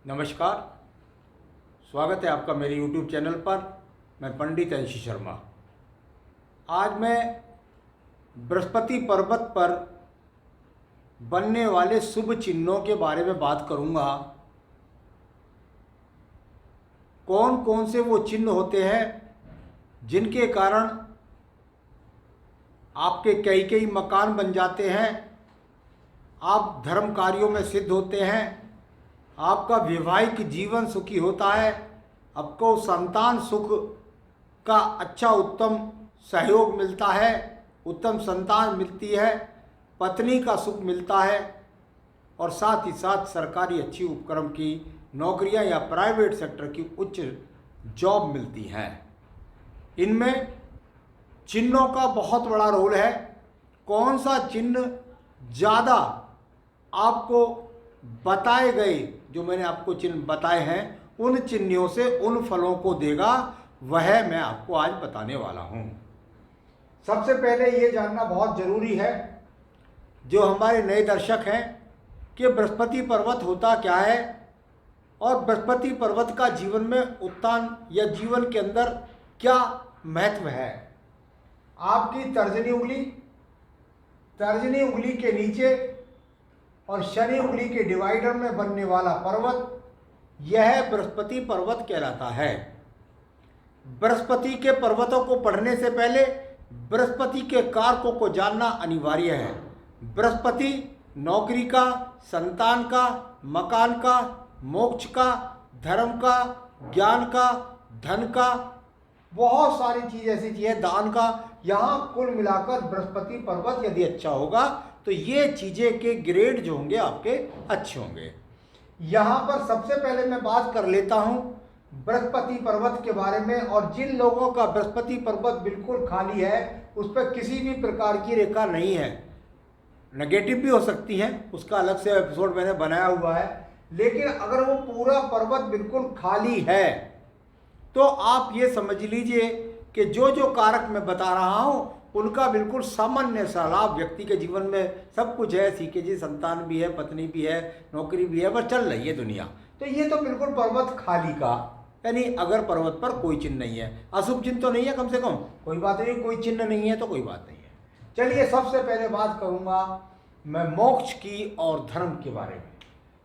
नमस्कार, स्वागत है आपका मेरे YouTube चैनल पर। मैं पंडित अंशी शर्मा। आज मैं बृहस्पति पर्वत पर बनने वाले शुभ चिन्हों के बारे में बात करूंगा। कौन कौन से वो चिन्ह होते हैं जिनके कारण आपके कई कई मकान बन जाते हैं, आप धर्म कार्यों में सिद्ध होते हैं, आपका वैवाहिक जीवन सुखी होता है, आपको संतान सुख का अच्छा उत्तम सहयोग मिलता है, उत्तम संतान मिलती है, पत्नी का सुख मिलता है और साथ ही साथ सरकारी अच्छी उपक्रम की नौकरियां या प्राइवेट सेक्टर की उच्च जॉब मिलती हैं। इनमें चिन्हों का बहुत बड़ा रोल है। कौन सा चिन्ह ज़्यादा आपको बताए गए, जो मैंने आपको चिन्ह बताए हैं, उन चिन्हों से उन फलों को देगा, वह मैं आपको आज बताने वाला हूं। सबसे पहले ये जानना बहुत ज़रूरी है, जो हमारे नए दर्शक हैं, कि बृहस्पति पर्वत होता क्या है और बृहस्पति पर्वत का जीवन में उत्थान या जीवन के अंदर क्या महत्व है। आपकी तर्जनी उंगली के नीचे और शनि उंगली के डिवाइडर में बनने वाला पर्वत, यह बृहस्पति पर्वत कहलाता है। बृहस्पति के पर्वतों को पढ़ने से पहले बृहस्पति के कारकों को जानना अनिवार्य है। बृहस्पति नौकरी का, संतान का, मकान का, मोक्ष का, धर्म का, ज्ञान का, धन का, बहुत सारी चीज़ ऐसी चीज़ें, दान का, यहाँ कुल मिलाकर बृहस्पति पर्वत यदि अच्छा होगा तो ये चीज़ें के ग्रेड जो होंगे आपके अच्छे होंगे। यहाँ पर सबसे पहले मैं बात कर लेता हूँ बृहस्पति पर्वत के बारे में। और जिन लोगों का बृहस्पति पर्वत बिल्कुल खाली है, उस पर किसी भी प्रकार की रेखा नहीं है, नेगेटिव भी हो सकती हैं, उसका अलग से एपिसोड मैंने बनाया हुआ है, लेकिन अगर वो पूरा पर्वत बिल्कुल खाली है तो आप ये समझ लीजिए कि जो जो कारक मैं बता रहा हूँ उनका बिल्कुल सामान्य सा लाभ व्यक्ति के जीवन में सब कुछ है। सीखे जी, संतान भी है, पत्नी भी है, नौकरी भी है, बस चल रही है दुनिया। तो ये तो बिल्कुल पर्वत खाली का, यानी अगर पर्वत पर कोई चिन्ह नहीं है, अशुभ चिन्ह तो नहीं है, कम से कम कोई बात नहीं, कोई चिन्ह नहीं है तो कोई बात नहीं है। चलिए, सबसे पहले बात करूँगा मैं मोक्ष की और धर्म के बारे में।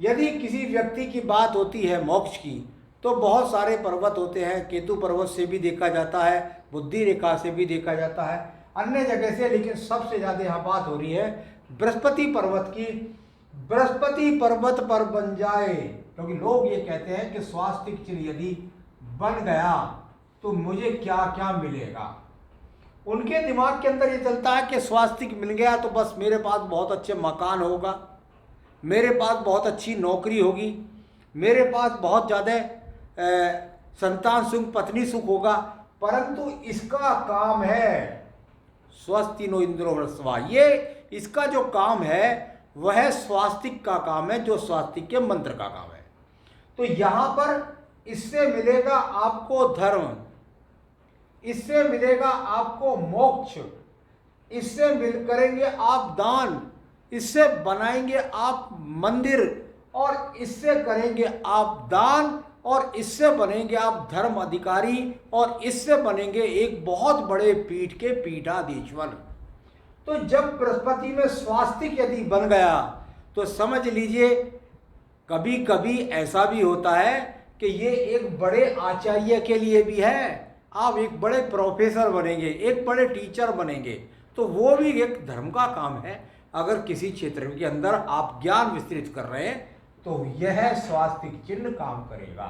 यदि किसी व्यक्ति की बात होती है मोक्ष की, तो बहुत सारे पर्वत होते हैं। केतु पर्वत से भी देखा जाता है, बुद्धि रेखा से भी देखा जाता है, अन्य जगह से, लेकिन सबसे ज़्यादा यहाँ बात हो रही है बृहस्पति पर्वत की। बृहस्पति पर्वत पर बन जाए, क्योंकि लोग ये कहते हैं कि स्वास्तिक चिन्ह यदि बन गया तो मुझे क्या क्या मिलेगा। उनके दिमाग के अंदर ये चलता है कि स्वास्तिक मिल गया तो बस मेरे पास बहुत अच्छे मकान होगा, मेरे पास बहुत अच्छी नौकरी होगी, मेरे पास बहुत ज़्यादा संतान सुख, पत्नी सुख होगा। परंतु इसका काम है स्वस्ति नो इंद्रो वृषभा, ये इसका जो काम है वह स्वास्तिक का काम है, जो स्वास्तिक के मंत्र का काम है। तो यहाँ पर इससे मिलेगा आपको धर्म, इससे मिलेगा आपको मोक्ष, इससे करेंगे आप दान, इससे बनाएंगे आप मंदिर, और इससे करेंगे आप दान, और इससे बनेंगे आप धर्म अधिकारी, और इससे बनेंगे एक बहुत बड़े पीठ के पीठाधीश्वर। तो जब बृहस्पति में स्वास्तिक यदि बन गया तो समझ लीजिए, कभी कभी ऐसा भी होता है कि ये एक बड़े आचार्य के लिए भी है। आप एक बड़े प्रोफेसर बनेंगे, एक बड़े टीचर बनेंगे, तो वो भी एक धर्म का काम है। अगर किसी क्षेत्र के अंदर आप ज्ञान विस्तृत कर रहे हैं तो यह स्वास्तिक चिन्ह काम करेगा।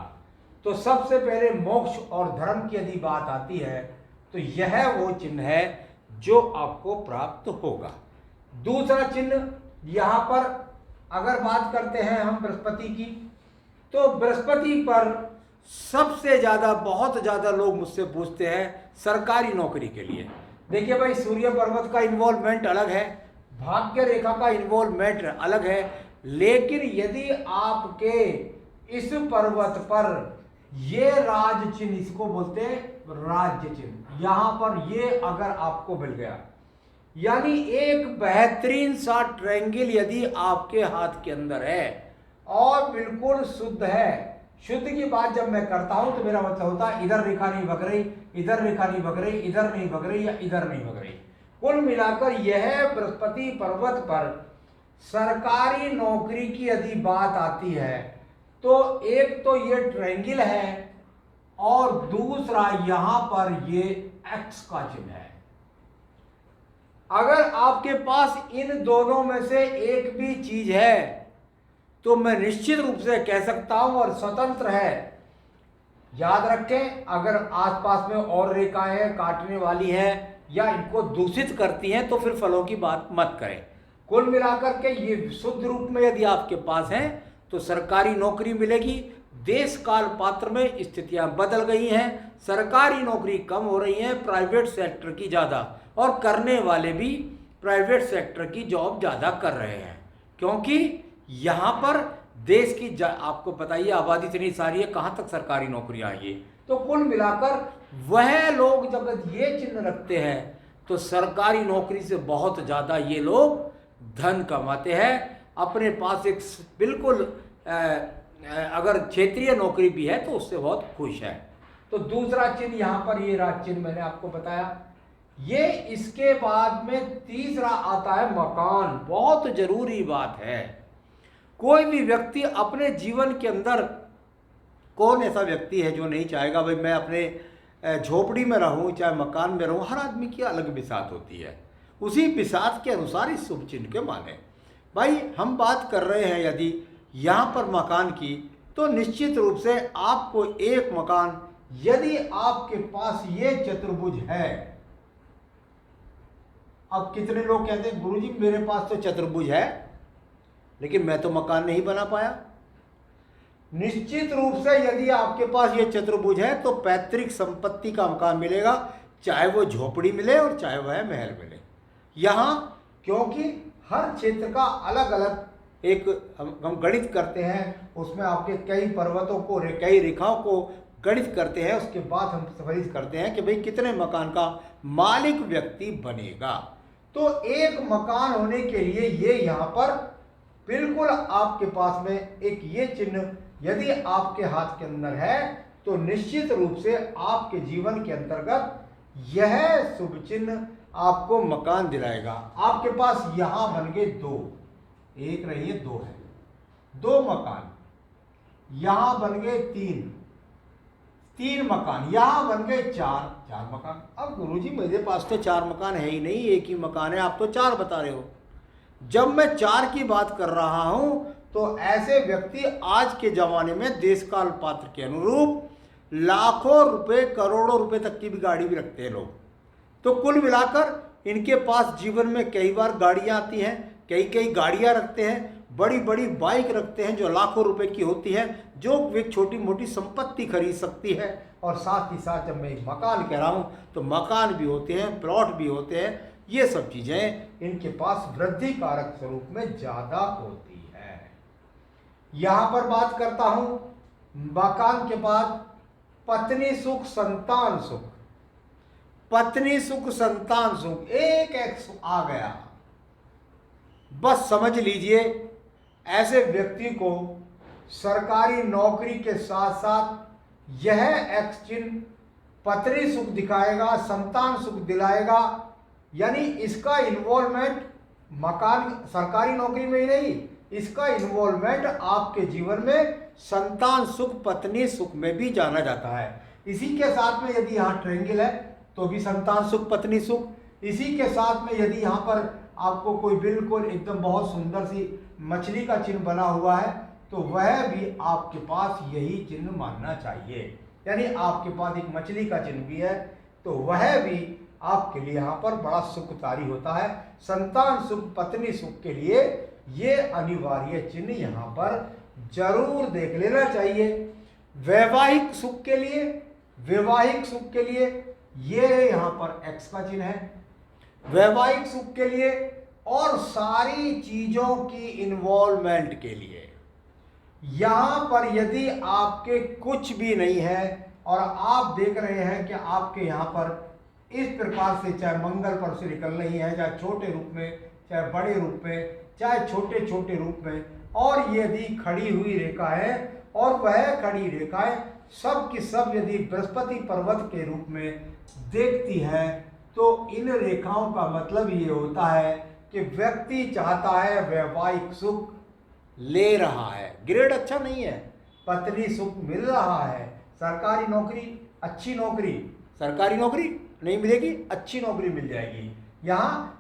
तो सबसे पहले मोक्ष और धर्म की यदि बात आती है तो यह वो चिन्ह है जो आपको प्राप्त होगा। दूसरा चिन्ह, यहाँ पर अगर बात करते हैं हम बृहस्पति की, तो बृहस्पति पर सबसे ज़्यादा, बहुत ज़्यादा लोग मुझसे पूछते हैं सरकारी नौकरी के लिए। देखिए भाई, सूर्य पर्वत का इन्वॉल्वमेंट अलग है, भाग्य रेखा का इन्वॉल्वमेंट अलग है, लेकिन यदि आपके इस पर्वत पर ये राज चिन्ह, इसको बोलते हैं राज्य चिन्ह, यहां पर ये अगर आपको मिल गया, यानी एक बेहतरीन सा ट्रायंगल यदि आपके हाथ के अंदर है, और बिल्कुल शुद्ध है। शुद्ध की बात जब मैं करता हूं तो मेरा मतलब होता है इधर रेखा नहीं भग रही, इधर रेखा नहीं भग रही, इधर नहीं भग रही या इधर नहीं भग रही। कुल मिलाकर यह बृहस्पति पर्वत पर सरकारी नौकरी की यदि बात आती है तो एक तो ये ट्रायंगल है और दूसरा यहां पर ये एक्स का चिन्ह है। अगर आपके पास इन दोनों में से एक भी चीज है तो मैं निश्चित रूप से कह सकता हूं और स्वतंत्र है। याद रखें, अगर आसपास में और रेखाएं काटने वाली हैं या इनको दूषित करती हैं तो फिर फलों की बात मत करें। कुल मिलाकर के ये शुद्ध रूप में यदि आपके पास है तो सरकारी नौकरी मिलेगी। देश काल पात्र में स्थितियां बदल गई हैं, सरकारी नौकरी कम हो रही है, प्राइवेट सेक्टर की ज़्यादा, और करने वाले भी प्राइवेट सेक्टर की जॉब ज़्यादा कर रहे हैं, क्योंकि यहाँ पर देश की आपको पता ही आबादी इतनी सारी है, कहाँ तक सरकारी नौकरियाँ आएंगी। तो कुल मिलाकर वह लोग जब ये चिन्ह रखते हैं तो सरकारी नौकरी से बहुत ज़्यादा ये लोग धन कमाते हैं। अपने पास एक बिल्कुल अगर क्षेत्रीय नौकरी भी है तो उससे बहुत खुश है। तो दूसरा चिन्ह यहाँ पर ये राज चिन्ह मैंने आपको बताया। ये इसके बाद में तीसरा आता है मकान। बहुत जरूरी बात है। कोई भी व्यक्ति अपने जीवन के अंदर, कौन ऐसा व्यक्ति है जो नहीं चाहेगा भाई मैं अपने झोपड़ी में रहूं चाहे मकान में रहूं। हर आदमी की अलग बिसात होती है, उसी बिसात के अनुसार इस शुभ चिन्ह के माने। भाई हम बात कर रहे हैं यदि यहाँ पर मकान की, तो निश्चित रूप से आपको एक मकान, यदि आपके पास ये चतुर्भुज है। अब कितने लोग कहते हैं गुरुजी मेरे पास तो चतुर्भुज है लेकिन मैं तो मकान नहीं बना पाया। निश्चित रूप से यदि आपके पास ये चतुर्भुज है तो पैतृक संपत्ति का मकान मिलेगा, चाहे वो झोपड़ी मिले और चाहे वह महल मिले। यहाँ क्योंकि हर क्षेत्र का अलग अलग एक हम गणित करते हैं, उसमें आपके कई पर्वतों को, कई रेखाओं को गणित करते हैं, उसके बाद हम फरीज करते हैं कि भाई कितने मकान का मालिक व्यक्ति बनेगा। तो एक मकान होने के लिए ये यहाँ पर बिल्कुल आपके पास में एक ये चिन्ह यदि आपके हाथ के अंदर है तो निश्चित रूप से आपके जीवन के अंतर्गत यह शुभ चिन्ह आपको मकान दिलाएगा। आपके पास यहां बन गए दो, एक रही दो है, दो मकान, यहां बन गए तीन मकान, यहां बन गए चार मकान। अब गुरुजी मेरे पास तो चार मकान है ही नहीं, एक ही मकान है, आप तो चार बता रहे हो। जब मैं चार की बात कर रहा हूं तो ऐसे व्यक्ति आज के जमाने में देश काल पात्र के अनुरूप लाखों रुपए, करोड़ों रुपए तक की भी गाड़ी भी रखते हैं लोग। तो कुल मिलाकर इनके पास जीवन में कई बार गाड़ियां आती हैं, कई गाड़ियां रखते हैं, बड़ी बड़ी बाइक रखते हैं जो लाखों रुपए की होती है, जो एक छोटी मोटी संपत्ति खरीद सकती है। और साथ ही साथ जब मैं एक मकान कह रहा हूं तो मकान भी होते हैं, प्लॉट भी होते हैं। ये सब चीजें इनके पास वृद्धि कारक स्वरूप में ज्यादा होती है। यहां पर बात करता हूं मकान के बाद पत्नी सुख, संतान सुख। पत्नी सुख, संतान सुख, एक एक्स आ गया। बस समझ लीजिए ऐसे व्यक्ति को सरकारी नौकरी के साथ साथ यह एक्स चिन्ह पत्नी सुख दिखाएगा, संतान सुख दिलाएगा। यानी इसका इन्वॉल्वमेंट मकान, सरकारी नौकरी में ही नहीं, इसका इन्वॉल्वमेंट आपके जीवन में संतान सुख, पत्नी सुख में भी जाना जाता है। इसी के साथ में यदि यहाँ ट्रायंगल है तो भी संतान सुख, पत्नी सुख। इसी के साथ में यदि यहाँ पर आपको कोई बिल्कुल एकदम बहुत सुंदर सी मछली का चिन्ह बना हुआ है तो वह भी आपके पास यही चिन्ह मानना चाहिए। यानी आपके पास एक मछली का चिन्ह भी है तो वह भी आपके लिए यहाँ पर बड़ा सुखकारी होता है। संतान सुख, पत्नी सुख के लिए ये अनिवार्य चिन्ह यहाँ पर जरूर देख लेना चाहिए। वैवाहिक सुख के लिए, वैवाहिक सुख के लिए ये यहाँ पर एक्स का चिन्ह है, वैवाहिक सुख के लिए और सारी चीजों की इन्वॉल्वमेंट के लिए। यहां पर यदि आपके कुछ भी नहीं है और आप देख रहे हैं कि आपके यहां पर इस प्रकार से चाहे मंगल पर से निकल रही है, चाहे छोटे रूप में, चाहे बड़े रूप में, चाहे छोटे छोटे रूप में, और यदि खड़ी हुई रेखा है और वह खड़ी रेखाएं सब की सब यदि बृहस्पति पर्वत के रूप में देखती है तो इन रेखाओं का मतलब ये होता है कि व्यक्ति चाहता है वैवाहिक सुख ले रहा है, ग्रेड अच्छा नहीं है, पत्नी सुख मिल रहा है, सरकारी नौकरी, अच्छी नौकरी, सरकारी नौकरी नहीं मिलेगी, अच्छी नौकरी मिल जाएगी। यहाँ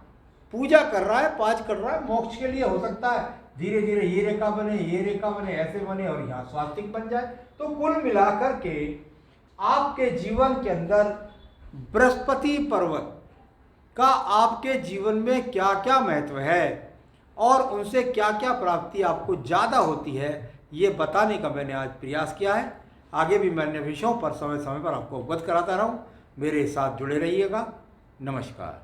पूजा कर रहा है, पाठ कर रहा है, मोक्ष के लिए हो सकता है धीरे धीरे ये रेखा बने, ये रेखा बने, ऐसे बने और यहाँ स्वास्तिक बन जाए। तो कुल मिलाकर के आपके जीवन के अंदर बृहस्पति पर्वत का आपके जीवन में क्या क्या महत्व है और उनसे क्या क्या प्राप्ति आपको ज़्यादा होती है, ये बताने का मैंने आज प्रयास किया है। आगे भी मैं अन्य विषयों पर समय समय पर आपको अवगत कराता रहूँ। मेरे साथ जुड़े रहिएगा। नमस्कार।